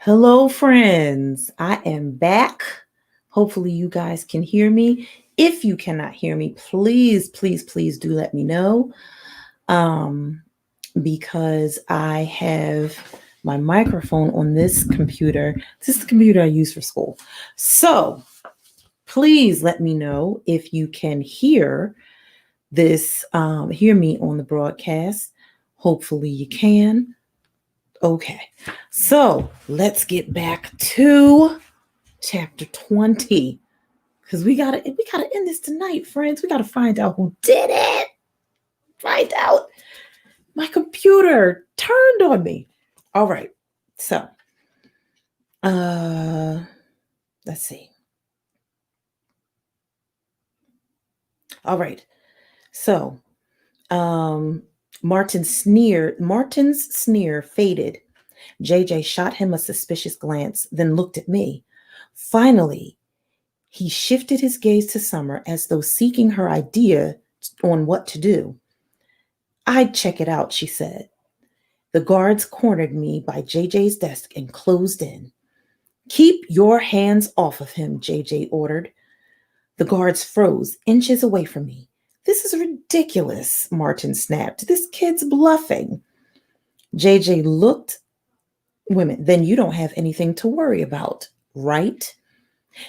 Hello, friends. I am back. Hopefully, you guys can hear me. If you cannot hear me, please do let me know. Um, because I have my microphone on this computer. This is the computer I use for school. So please let me know if you can hear me on the broadcast. Hopefully, you can. Okay, so let's get back to chapter 20 because we gotta end this tonight, friends. We gotta find out who did it. Find out. My computer turned on me. All right, so uh let's see. All right, so um Martin's sneer faded. JJ shot him a suspicious glance, then looked at me. Finally, he shifted his gaze to Summer as though seeking her idea on what to do. I'd check it out, she said. The guards cornered me by JJ's desk and closed in. Keep your hands off of him, JJ ordered. The guards froze inches away from me. This is ridiculous, Martin snapped. This kid's bluffing. JJ looked. Women, then you don't have anything to worry about, right?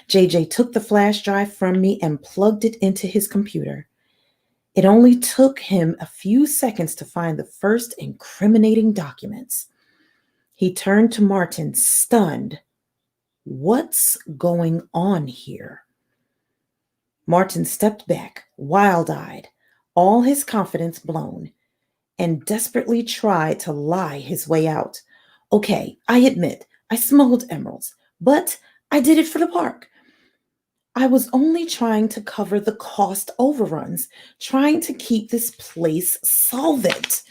JJ took the flash drive from me and plugged it into his computer. It only took him a few seconds to find the first incriminating documents. He turned to Martin, stunned. What's going on here? Martin stepped back, wild eyed, all his confidence blown, and desperately tried to lie his way out. Okay, I admit, I smuggled emeralds, but I did it for the park. I was only trying to cover the cost overruns, trying to keep this place solvent.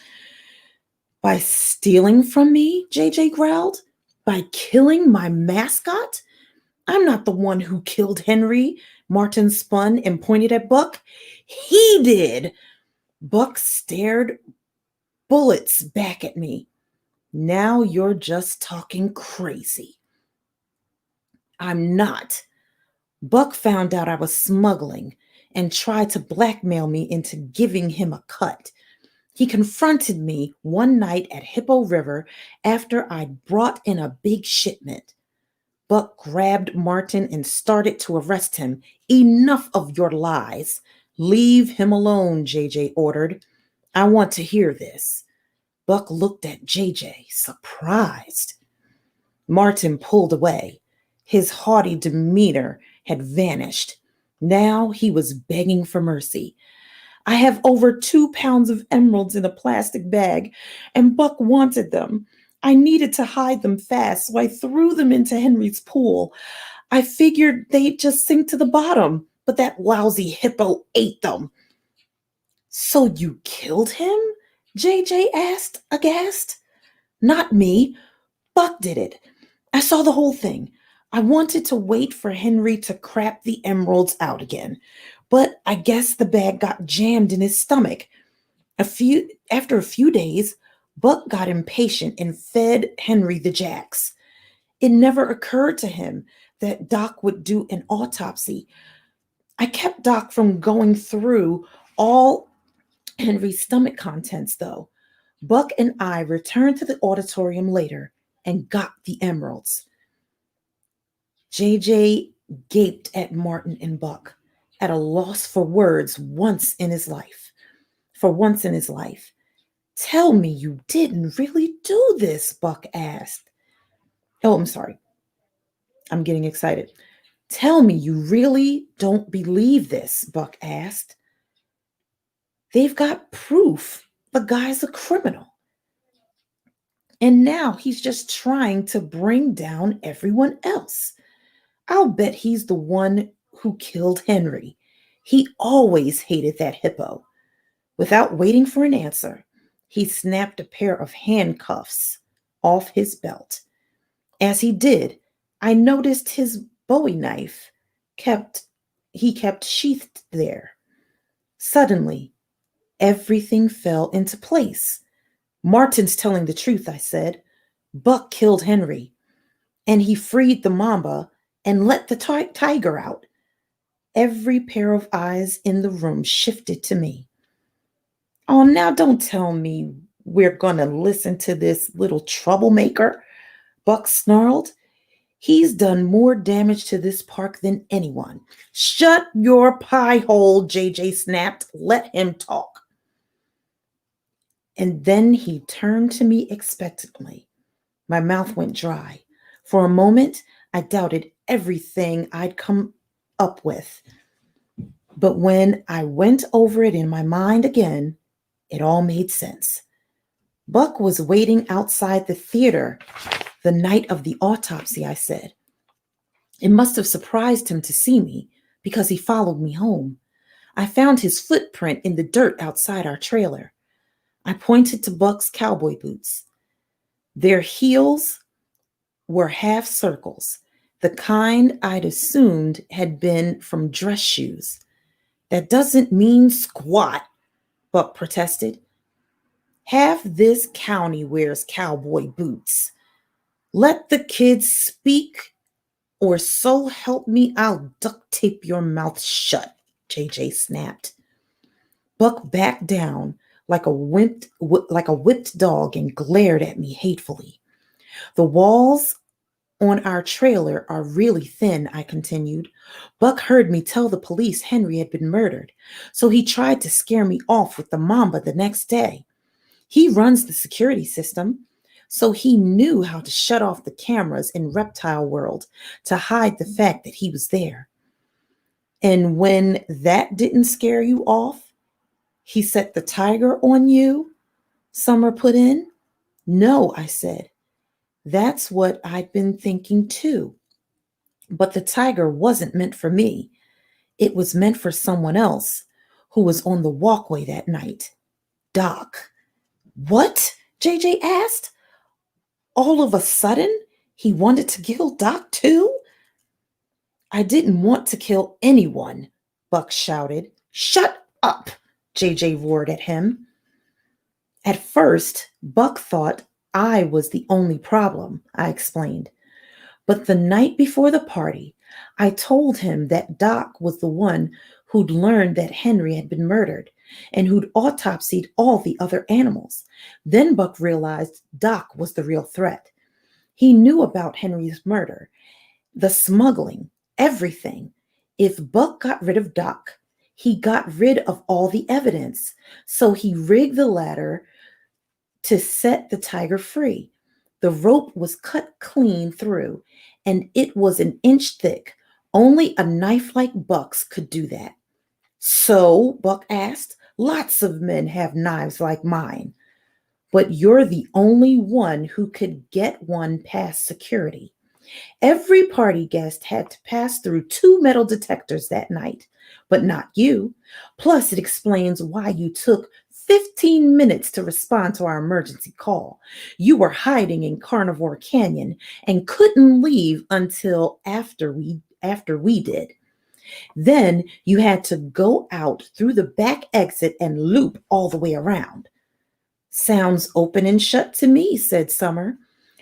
By stealing from me, JJ growled. By killing my mascot? I'm not the one who killed Henry. Martin spun and pointed at Buck. He did. Buck stared bullets back at me. Now you're just talking crazy. I'm not. Buck found out I was smuggling and tried to blackmail me into giving him a cut. He confronted me one night at Hippo River after I'd brought in a big shipment. Buck grabbed Martin and started to arrest him. Enough of your lies. Leave him alone, JJ ordered. I want to hear this. Buck looked at JJ, surprised. Martin pulled away. His haughty demeanor had vanished. Now he was begging for mercy. I have over 2 pounds of emeralds in a plastic bag, and Buck wanted them. I needed to hide them fast, so I threw them into Henry's pool. I figured they'd just sink to the bottom, but that lousy hippo ate them. So you killed him? JJ asked, aghast. Not me. Buck did it. I saw the whole thing. I wanted to wait for Henry to crap the emeralds out again, but I guess the bag got jammed in his stomach. After a few days, Buck got impatient and fed Henry the jacks. It never occurred to him that Doc would do an autopsy. I kept Doc from going through all Henry's stomach contents, though. Buck and I returned to the auditorium later and got the emeralds. JJ gaped at Martin and Buck, at a loss for words For once in his life. Tell me you didn't really do this, Buck asked. Oh, I'm sorry. I'm getting excited. Tell me you really don't believe this, Buck asked. They've got proof the guy's a criminal. And now he's just trying to bring down everyone else. I'll bet he's the one who killed Henry. He always hated that hippo. Without waiting for an answer, he snapped a pair of handcuffs off his belt. As he did, I noticed his bowie knife kept sheathed there. Suddenly, everything fell into place. Martin's telling the truth, I said. Buck killed Henry. and he freed the mamba and let the tiger out. Every pair of eyes in the room shifted to me. Oh, now don't tell me we're going to listen to this little troublemaker, Buck snarled. He's done more damage to this park than anyone. Shut your pie hole, JJ snapped. Let him talk. And then he turned to me expectantly. My mouth went dry. For a moment, I doubted everything I'd come up with. But when I went over it in my mind again, it all made sense. Buck was waiting outside the theater the night of the autopsy, I said. It must have surprised him to see me because he followed me home. I found his footprint in the dirt outside our trailer. I pointed to Buck's cowboy boots. Their heels were half circles, the kind I'd assumed had been from dress shoes. That doesn't mean squat, Buck protested. Half this county wears cowboy boots. Let the kids speak, or so help me, I'll duct tape your mouth shut, JJ snapped. Buck backed down like a whipped dog and glared at me hatefully. The walls on our trailer are really thin, I continued. Buck heard me tell the police Henry had been murdered, so he tried to scare me off with the mamba the next day. He runs the security system, so he knew how to shut off the cameras in Reptile World to hide the fact that he was there. And when that didn't scare you off, he set the tiger on you, Summer put in. No, I said. That's what I'd been thinking too. But the tiger wasn't meant for me. It was meant for someone else who was on the walkway that night. Doc. What? JJ asked. All of a sudden, he wanted to kill Doc too? I didn't want to kill anyone, Buck shouted. Shut up, JJ roared at him. At first, Buck thought I was the only problem, I explained. But the night before the party, I told him that Doc was the one who'd learned that Henry had been murdered and who'd autopsied all the other animals. Then Buck realized Doc was the real threat. He knew about Henry's murder, the smuggling, everything. If Buck got rid of Doc, he got rid of all the evidence. So he rigged the ladder to set the tiger free. The rope was cut clean through, and it was an inch thick. Only a knife like Buck's could do that. So, Buck asked, lots of men have knives like mine, but you're the only one who could get one past security. Every party guest had to pass through 2 metal detectors that night, but not you. Plus, it explains why you took 15 minutes to respond to our emergency call. You were hiding in Carnivore Canyon and couldn't leave until after we did. Then you had to go out through the back exit and loop all the way around. Sounds open and shut to me, said Summer.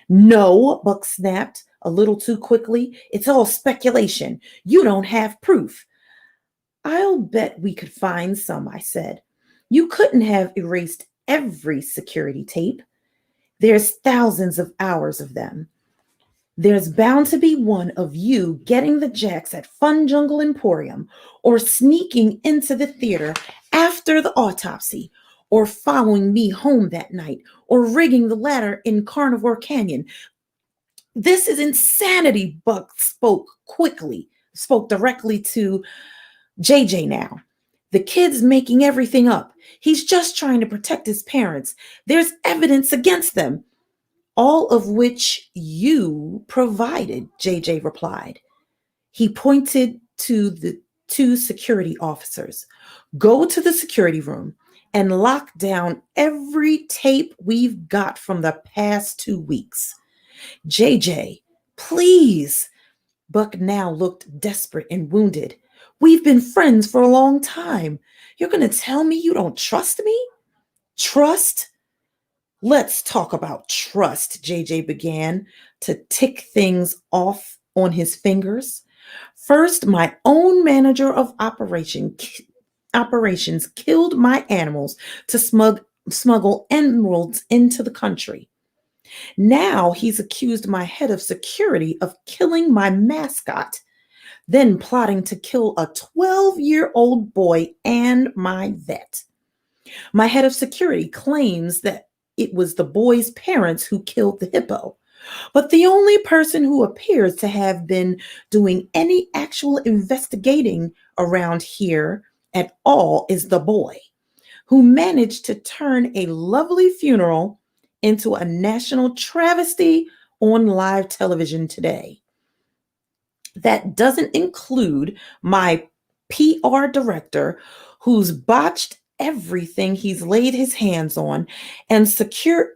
No, Buck snapped a little too quickly. It's all speculation. You don't have proof. I'll bet we could find some, I said. You couldn't have erased every security tape. There's thousands of hours of them. There's bound to be one of you getting the jacks at Fun Jungle Emporium, or sneaking into the theater after the autopsy, or following me home that night, or rigging the ladder in Carnivore Canyon. This is insanity, Buck spoke directly to JJ now. The kid's making everything up. He's just trying to protect his parents. There's evidence against them. All of which you provided, JJ replied. He pointed to the 2 security officers. Go to the security room and lock down every tape we've got from the past 2 weeks. JJ, please. Buck now looked desperate and wounded. We've been friends for a long time. You're going to tell me you don't trust me? Trust? Let's talk about trust, JJ began to tick things off on his fingers. First, my own manager of operations killed my animals to smuggle emeralds into the country. Now he's accused my head of security of killing my mascot, then plotting to kill a 12-year-old boy and my vet. My head of security claims that it was the boy's parents who killed the hippo. But the only person who appears to have been doing any actual investigating around here at all is the boy, who managed to turn a lovely funeral into a national travesty on live television today. That doesn't include my PR director, who's botched everything he's laid his hands on, and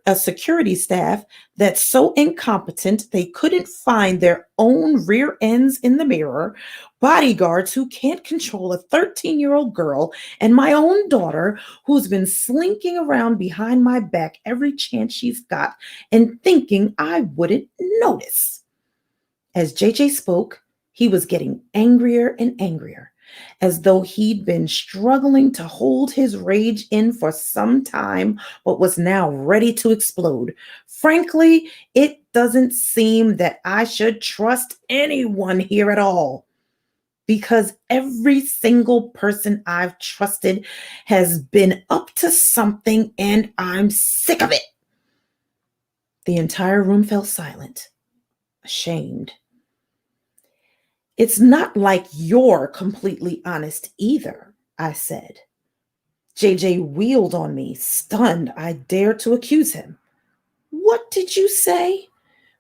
a security staff that's so incompetent they couldn't find their own rear ends in the mirror, bodyguards who can't control a 13-year-old girl, and my own daughter who's been slinking around behind my back every chance she's got and thinking I wouldn't notice. As JJ spoke, he was getting angrier and angrier, as though he'd been struggling to hold his rage in for some time, but was now ready to explode. Frankly, it doesn't seem that I should trust anyone here at all, because every single person I've trusted has been up to something and I'm sick of it. The entire room fell silent, ashamed. It's not like you're completely honest either, I said. JJ wheeled on me, stunned I dared to accuse him. What did you say?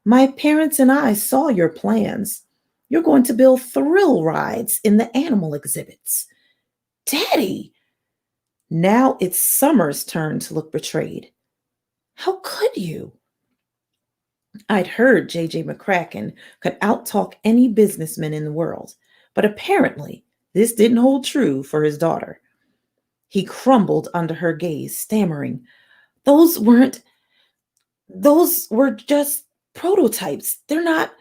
My parents and I saw your plans. You're going to build thrill rides in the animal exhibits. Daddy! Now it's Summer's turn to look betrayed. How could you? I'd heard J.J. McCracken could outtalk any businessman in the world, but apparently this didn't hold true for his daughter. He crumbled under her gaze, stammering, Those were just prototypes. They're not.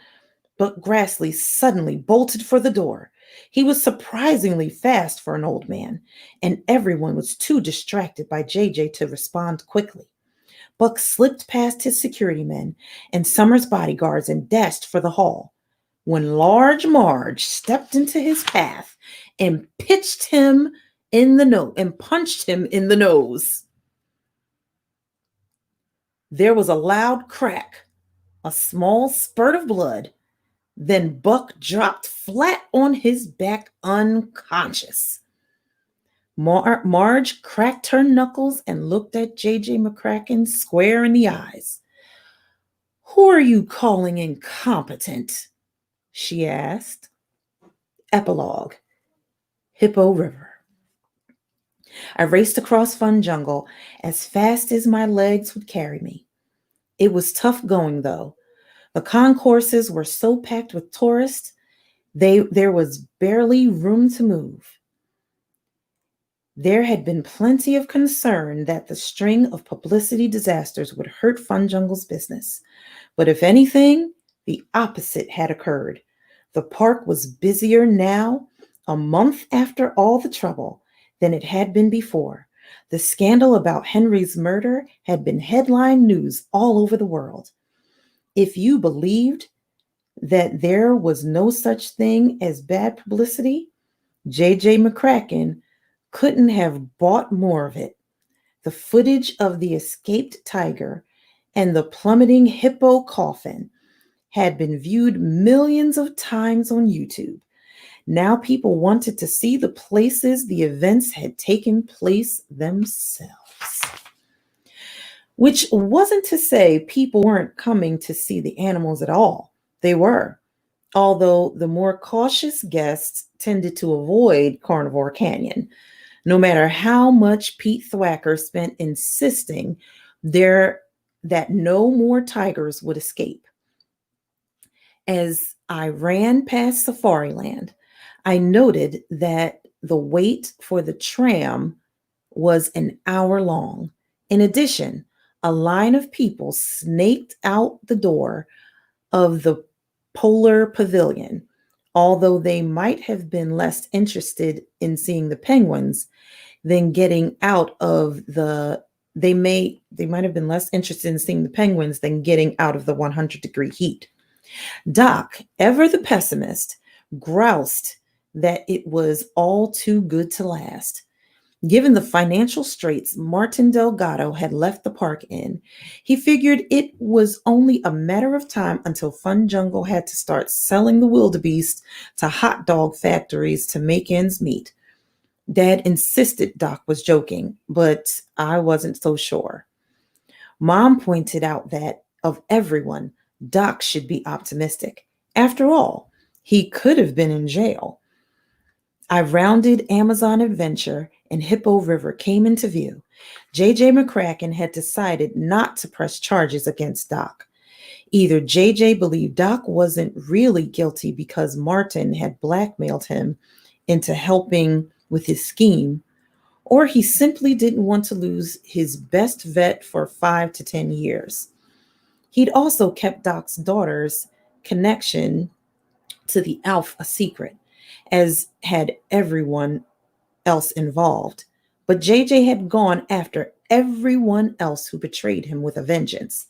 But Grassley suddenly bolted for the door. He was surprisingly fast for an old man, and everyone was too distracted by JJ to respond quickly. Buck slipped past his security men and Summer's bodyguards and dashed for the hall, when Large Marge stepped into his path and pitched him in the nose and punched him in the nose. There was a loud crack, a small spurt of blood, then Buck dropped flat on his back unconscious. Marge cracked her knuckles and looked at J.J. McCracken square in the eyes. Who are you calling incompetent? She asked. Epilogue. Hippo River. I raced across Fun Jungle as fast as my legs would carry me. It was tough going, though. The concourses were so packed with tourists, there was barely room to move. There had been plenty of concern that the string of publicity disasters would hurt Fun Jungle's business. But if anything, the opposite had occurred. The park was busier now, a month after all the trouble, than it had been before. The scandal about Henry's murder had been headline news all over the world. If you believed that there was no such thing as bad publicity, J.J. McCracken couldn't have bought more of it. The footage of the escaped tiger and the plummeting hippo coffin had been viewed millions of times on YouTube. Now people wanted to see the places the events had taken place themselves. Which wasn't to say people weren't coming to see the animals at all. They were, although the more cautious guests tended to avoid Carnivore Canyon, no matter how much Pete Thwacker spent insisting that no more tigers would escape. As I ran past Safariland, I noted that the wait for the tram was an hour long. In addition, a line of people snaked out the door of the Polar Pavilion. Although they might have been less interested in seeing the penguins than getting out of the they might have been less interested in seeing the penguins than getting out of the 100-degree heat. Doc, ever the pessimist, groused that it was all too good to last. Given the financial straits Martin Delgado had left the park in, he figured it was only a matter of time until Fun Jungle had to start selling the wildebeest to hot dog factories to make ends meet. Dad insisted Doc was joking, but I wasn't so sure. Mom pointed out that, of everyone, Doc should be optimistic. After all, he could have been in jail. I rounded Amazon Adventure and Hippo River came into view. J.J. McCracken had decided not to press charges against Doc. Either J.J. believed Doc wasn't really guilty because Martin had blackmailed him into helping with his scheme, or he simply didn't want to lose his best vet for 5 to 10 years. He'd also kept Doc's daughter's connection to the ALF a secret, as had everyone else involved. But JJ had gone after everyone else who betrayed him with a vengeance.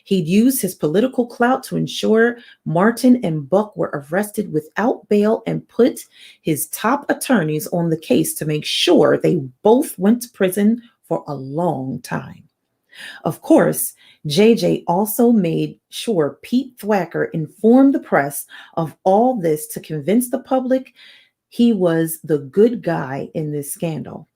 He'd used his political clout to ensure Martin and Buck were arrested without bail and put his top attorneys on the case to make sure they both went to prison for a long time. Of course, JJ also made sure Pete Thwacker informed the press of all this to convince the public he was the good guy in this scandal.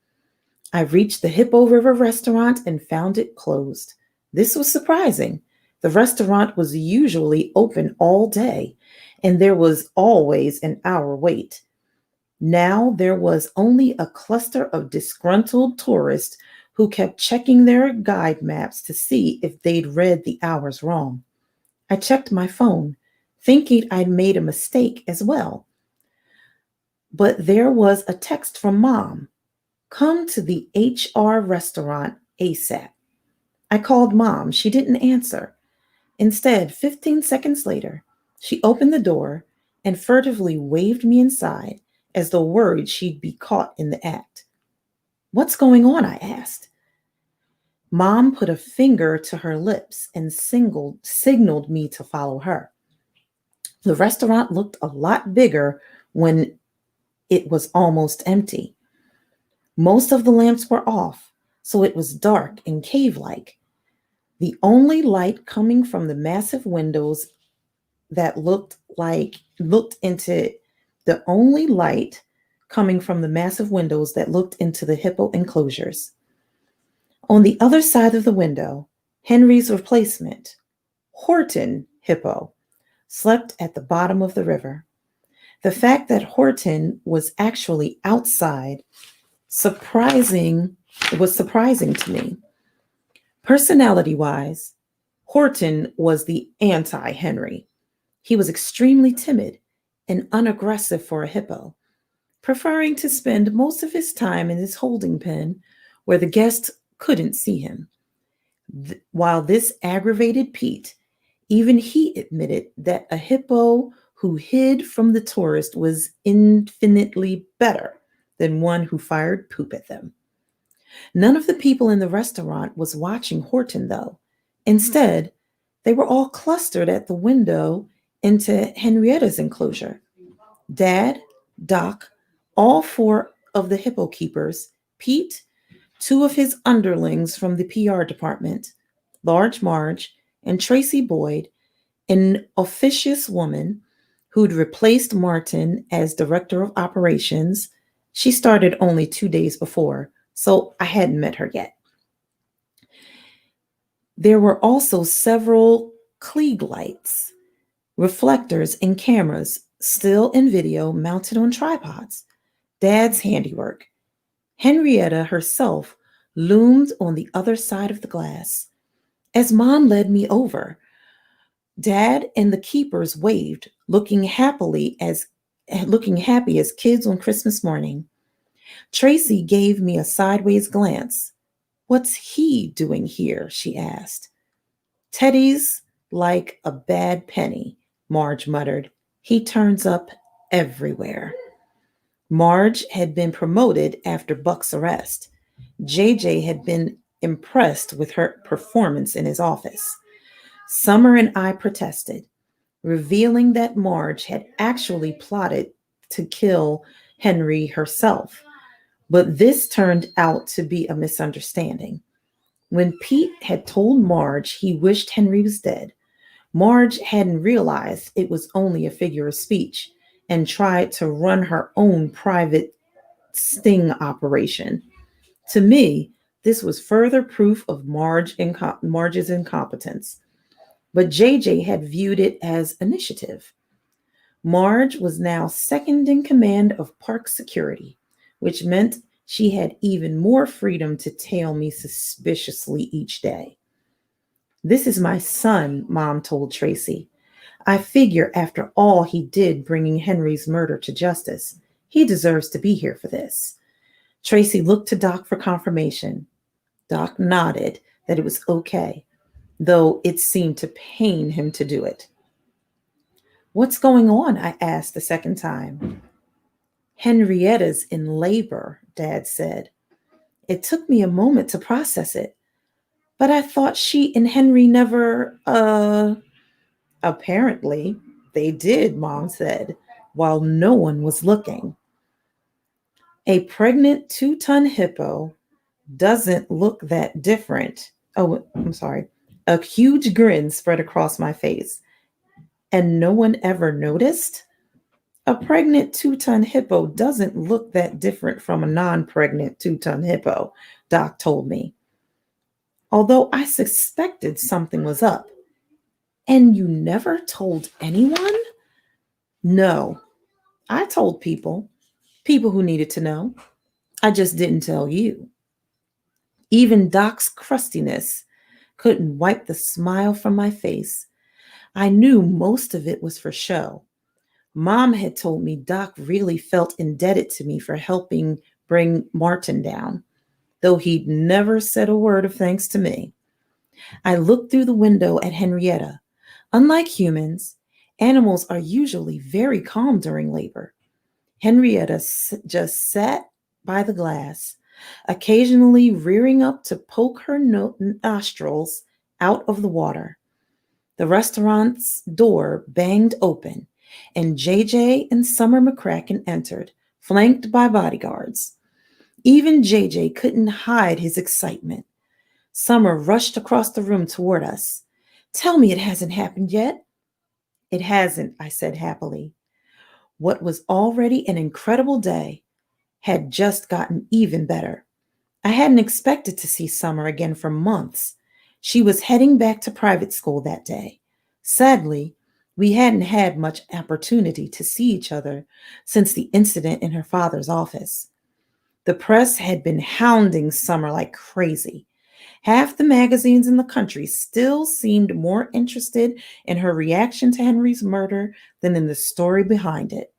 I reached the Hippo River restaurant and found it closed. This was surprising. The restaurant was usually open all day, and there was always an hour wait. Now there was only a cluster of disgruntled tourists who kept checking their guide maps to see if they'd read the hours wrong. I checked my phone, thinking I'd made a mistake as well. But there was a text from Mom. Come to the HR restaurant ASAP. I called Mom. She didn't answer. Instead, 15 seconds later, she opened the door and furtively waved me inside as though worried she'd be caught in the act. What's going on? I asked. Mom put a finger to her lips and signaled me to follow her. The restaurant looked a lot bigger when it was almost empty. Most of the lamps were off, so it was dark and cave-like. The only light coming from the massive windows that looked into the hippo enclosures. On the other side of the window, Henry's replacement, Horton Hippo, slept at the bottom of the river. The fact that Horton was actually outside was surprising to me. Personality-wise, Horton was the anti-Henry. He was extremely timid and unaggressive for a hippo, preferring to spend most of his time in his holding pen where the guests couldn't see him. While this aggravated Pete, even he admitted that a hippo who hid from the tourist was infinitely better than one who fired poop at them. None of the people in the restaurant was watching Horton, though. Instead, they were all clustered at the window into Henrietta's enclosure. Dad, Doc, all 4 of the hippo keepers, Pete, 2 of his underlings from the PR department, Large Marge, and Tracy Boyd, an officious woman who'd replaced Martin as director of operations. She started only 2 days before, so I hadn't met her yet. There were also several Klieg lights, reflectors, and cameras, still and video, mounted on tripods. Dad's handiwork. Henrietta herself loomed on the other side of the glass. As Mom led me over, Dad and the keepers waved, looking happy as kids on Christmas morning. Tracy gave me a sideways glance. What's he doing here? She asked. Teddy's like a bad penny, Marge muttered. He turns up everywhere. Marge had been promoted after Buck's arrest. JJ had been impressed with her performance in his office. Summer and I protested, revealing that Marge had actually plotted to kill Henry herself. But this turned out to be a misunderstanding. When Pete had told Marge he wished Henry was dead, Marge hadn't realized it was only a figure of speech and tried to run her own private sting operation. To me, this was further proof of Marge's incompetence. But JJ had viewed it as initiative. Marge was now second in command of park security, which meant she had even more freedom to tail me suspiciously each day. This is my son, Mom told Tracy. I figure after all he did bringing Henry's murder to justice, he deserves to be here for this. Tracy looked to Doc for confirmation. Doc nodded that it was okay, though it seemed to pain him to do it. What's going on? I asked the second time. Henrietta's in labor, Dad said. It took me a moment to process it, but I thought she and Henry never, apparently they did, Mom said, while no one was looking. A pregnant 2-ton hippo doesn't look that different. Oh, I'm sorry. A huge grin spread across my face. And no one ever noticed? A pregnant 2-ton hippo doesn't look that different from a non pregnant 2-ton hippo, Doc told me. Although I suspected something was up. And you never told anyone? No, I told people who needed to know. I just didn't tell you. Even Doc's crustiness couldn't wipe the smile from my face. I knew most of it was for show. Mom had told me Doc really felt indebted to me for helping bring Martin down, though he'd never said a word of thanks to me. I looked through the window at Henrietta. Unlike humans, animals are usually very calm during labor. Henrietta just sat by the glass, occasionally rearing up to poke her nostrils out of the water. The restaurant's door banged open, and JJ and Summer McCracken entered, flanked by bodyguards. Even JJ couldn't hide his excitement. Summer rushed across the room toward us. Tell me it hasn't happened yet. It hasn't, I said happily. What was already an incredible day had just gotten even better. I hadn't expected to see Summer again for months. She was heading back to private school that day. Sadly, we hadn't had much opportunity to see each other since the incident in her father's office. The press had been hounding Summer like crazy. Half the magazines in the country still seemed more interested in her reaction to Henry's murder than in the story behind it.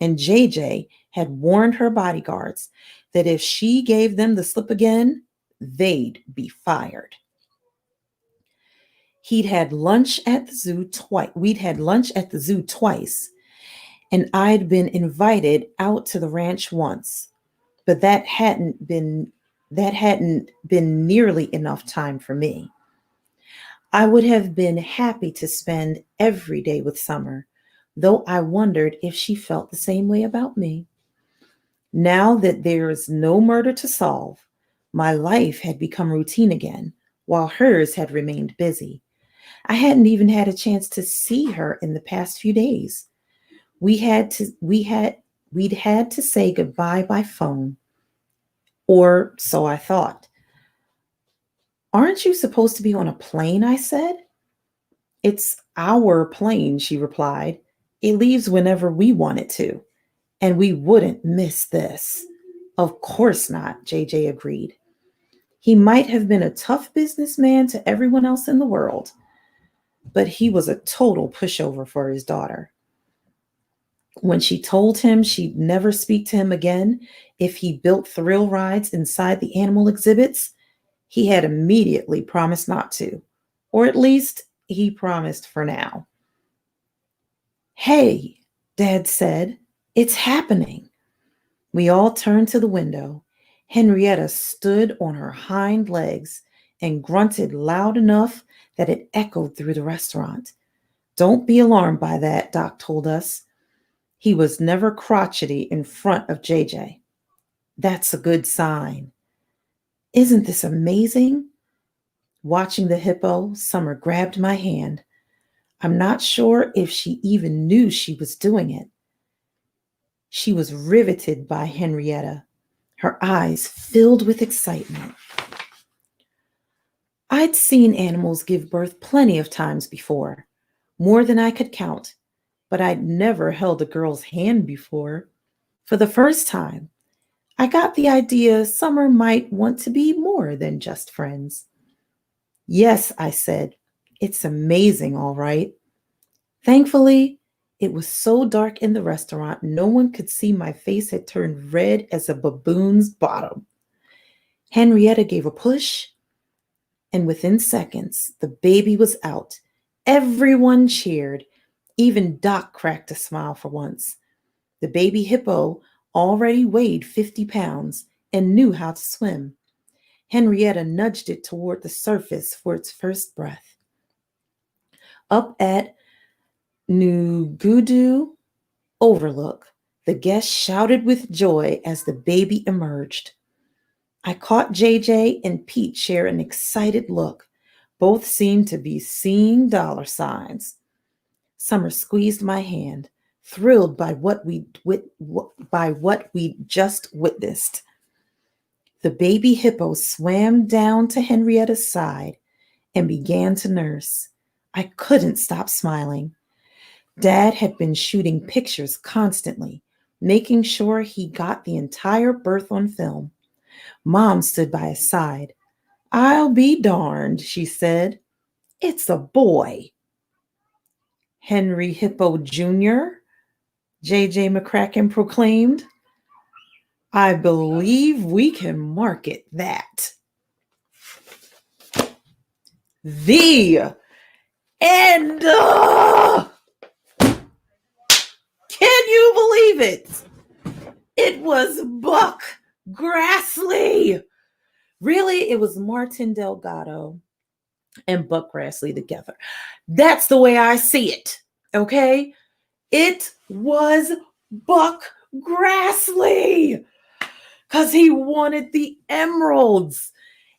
And JJ had warned her bodyguards that if she gave them the slip again, they'd be fired. We'd had lunch at the zoo twice, and I'd been invited out to the ranch once, but that hadn't been nearly enough time for me. I would have been happy to spend every day with Summer, though I wondered if she felt the same way about me. Now that there is no murder to solve, my life had become routine again, while hers had remained busy. I hadn't even had a chance to see her in the past few days. We'd had to say goodbye by phone, or so I thought. Aren't you supposed to be on a plane? I said. It's our plane, she replied. It leaves whenever we want it to, and we wouldn't miss this. Of course not, JJ agreed. He might have been a tough businessman to everyone else in the world, but he was a total pushover for his daughter. When she told him she'd never speak to him again if he built thrill rides inside the animal exhibits, He had immediately promised not to, or at least he promised for now. "Hey," Dad said, "it's happening." We all turned to the window. Henrietta stood on her hind legs and grunted loud enough that it echoed through the restaurant. "Don't be alarmed by that," Doc told us. He was never crotchety in front of JJ. "That's a good sign." "Isn't this amazing?" Watching the hippo, Summer grabbed my hand. I'm not sure if she even knew she was doing it. She was riveted by Henrietta, her eyes filled with excitement. I'd seen animals give birth plenty of times before, more than I could count, but I'd never held a girl's hand before. For the first time, I got the idea Summer might want to be more than just friends. "Yes," I said, "it's amazing, all right." Thankfully, it was so dark in the restaurant, no one could see my face had turned red as a baboon's bottom. Henrietta gave a push, and within seconds, the baby was out. Everyone cheered. Even Doc cracked a smile for once. The baby hippo already weighed 50 pounds and knew how to swim. Henrietta nudged it toward the surface for its first breath. Up at Nugudu Overlook, the guests shouted with joy as the baby emerged. I caught JJ and Pete share an excited look. Both seemed to be seeing dollar signs. Summer squeezed my hand, thrilled by what we just witnessed. The baby hippo swam down to Henrietta's side and began to nurse. I couldn't stop smiling. Dad had been shooting pictures constantly, making sure he got the entire birth on film. Mom stood by his side. "I'll be darned," she said. "It's a boy." "Henry Hippo Jr.?" JJ McCracken proclaimed. "I believe we can market that." The end. Can you believe it? It was Buck Grassley. Really, it was Martin Delgado and Buck Grassley together. That's the way I see it. Okay? It was Buck Grassley because he wanted the emeralds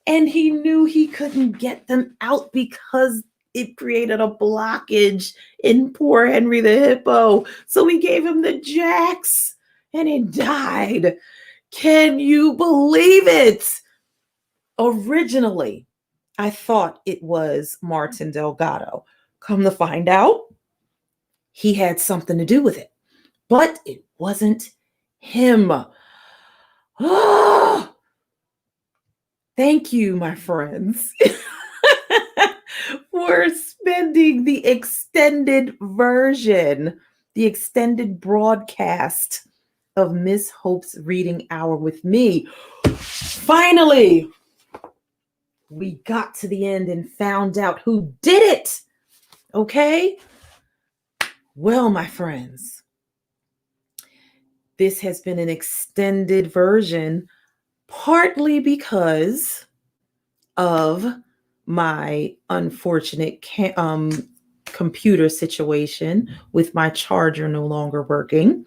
and he knew he couldn't get them out because it created a blockage in poor Henry the hippo. So he gave him the jacks and he died. Can you believe it? Originally, I thought it was Martin Delgado. Come to find out, he had something to do with it, but it wasn't him. Thank you, my friends, for spending the extended version, the extended broadcast of Miss Hope's Reading Hour with me. Finally, we got to the end and found out who did it. Okay? Well, my friends, this has been an extended version, partly because of my unfortunate computer situation with my charger no longer working,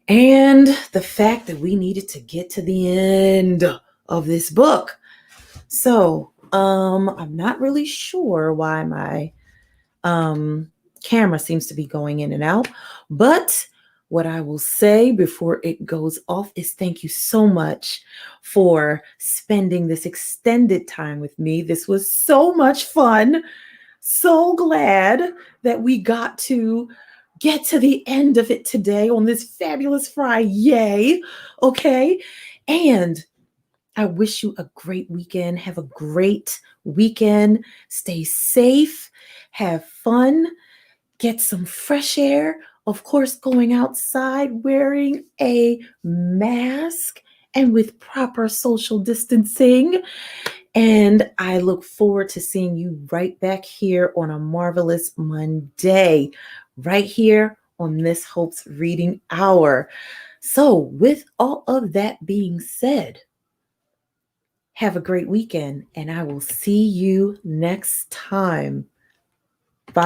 and the fact that we needed to get to the end of this book. So, I'm not really sure why my camera seems to be going in and out, but what I will say before it goes off is thank you so much for spending this extended time with me. This was so much fun. So glad that we got to get to the end of it today on this fabulous Friday. Yay. Okay. And I wish you a great weekend. Have a great weekend. Stay safe. Have fun. Get some fresh air. Of course, going outside wearing a mask and with proper social distancing. And I look forward to seeing you right back here on a marvelous Monday, right here on Miss Hope's Reading Hour. So, with all of that being said, have a great weekend, and I will see you next time.